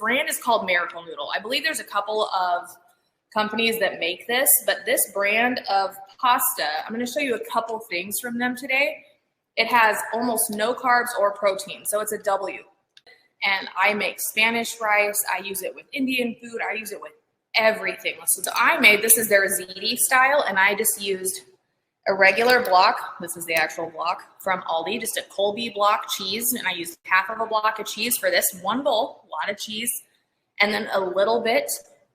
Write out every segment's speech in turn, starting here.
brand is called Miracle Noodle. I believe there's a couple of companies that make this, but this brand of pasta, I'm going to show you a couple things from them today. It has almost no carbs or protein, so it's a W. And I make Spanish rice. I use it with Indian food. I use it with everything. So I made, this is their ziti style, and I just used a regular block. This is the actual block from Aldi, just a Colby block cheese. And I used half of a block of cheese for this one bowl, a lot of cheese, and then a little bit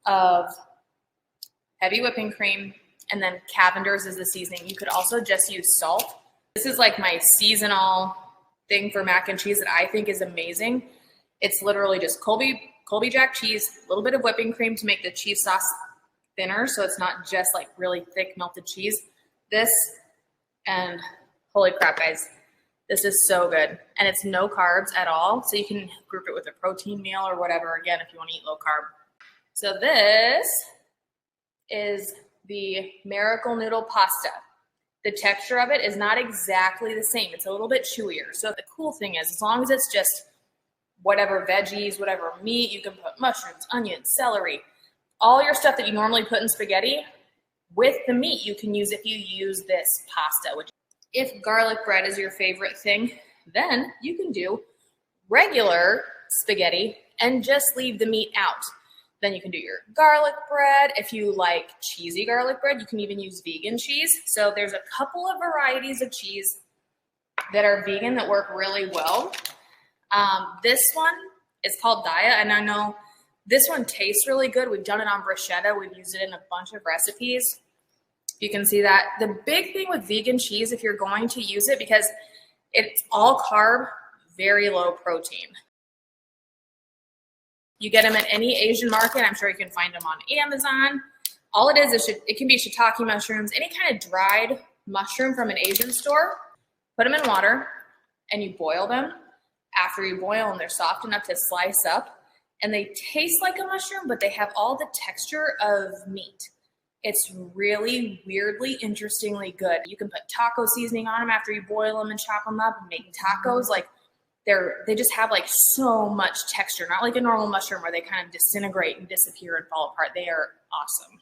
of heavy whipping cream, and then Cavender's is the seasoning. You could also just use salt. This is like my seasonal thing for mac and cheese that I think is amazing. It's literally just Colby Jack cheese, a little bit of whipping cream to make the cheese sauce thinner, so it's not just like really thick melted cheese. This, and holy crap, guys, this is so good. And it's no carbs at all, so you can group it with a protein meal or whatever, again, if you want to eat low carb. So this is the Miracle Noodle pasta. The texture of it is not exactly the same. It's a little bit chewier. So the cool thing is, as long as it's just whatever veggies, whatever meat, you can put mushrooms, onions, celery, all your stuff that you normally put in spaghetti with the meat you can use if you use this pasta. Which, if garlic bread is your favorite thing, then you can do regular spaghetti and just leave the meat out. Then you can do your garlic bread. If you like cheesy garlic bread, you can even use vegan cheese. So there's a couple of varieties of cheese that are vegan that work really well. This one is called Daiya, and I know this one tastes really good. We've done it on bruschetta. We've used it in a bunch of recipes. You can see that. The big thing with vegan cheese, if you're going to use it, because it's all carb, very low protein. You get them at any Asian market. I'm sure you can find them on Amazon. All it is it can be shiitake mushrooms, any kind of dried mushroom from an Asian store. Put them in water and you boil them. After you boil them, they're soft enough to slice up, and they taste like a mushroom, but they have all the texture of meat. It's really weirdly, interestingly good. You can put taco seasoning on them after you boil them and chop them up and make tacos. Like, they just have like so much texture, not like a normal mushroom where they kind of disintegrate and disappear and fall apart. They are awesome.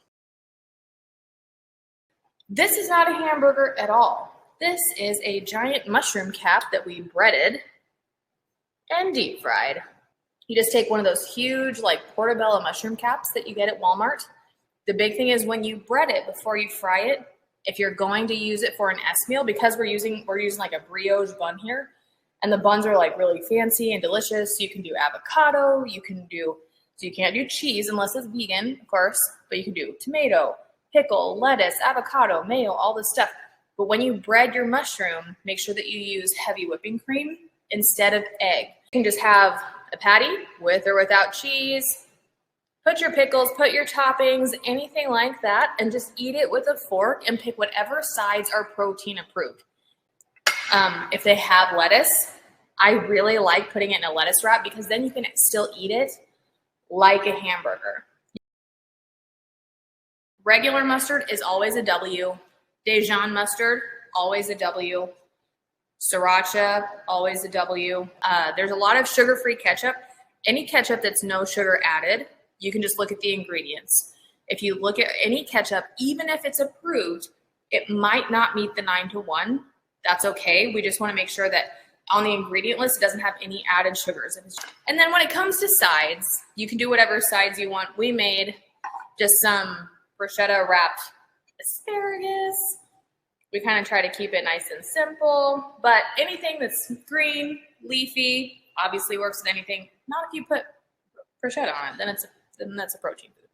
This is not a hamburger at all. This is a giant mushroom cap that we breaded and deep fried. You just take one of those huge like portobello mushroom caps that you get at Walmart. The big thing is when you bread it before you fry it, if you're going to use it for an S meal, because we're using like a brioche bun here, and the buns are like really fancy and delicious. You can do avocado, so you can't do cheese unless it's vegan, of course, but you can do tomato, pickle, lettuce, avocado, mayo, all this stuff. But when you bread your mushroom, make sure that you use heavy whipping cream instead of egg. You can just have a patty with or without cheese. Put your pickles, put your toppings, anything like that, and just eat it with a fork and pick whatever sides are protein approved. If they have lettuce, I really like putting it in a lettuce wrap because then you can still eat it like a hamburger. Regular mustard is always a W. Dijon mustard, always a W. Sriracha, always a W. There's a lot of sugar-free ketchup. Any ketchup that's no sugar added, you can just look at the ingredients. If you look at any ketchup, even if it's approved, it might not meet the 9-to-1. That's okay. We just want to make sure that on the ingredient list, it doesn't have any added sugars. And then when it comes to sides, you can do whatever sides you want. We made just some bruschetta wrapped asparagus. We kind of try to keep it nice and simple, but anything that's green, leafy, obviously works with anything. Not if you put bruschetta on it, then that's a protein food.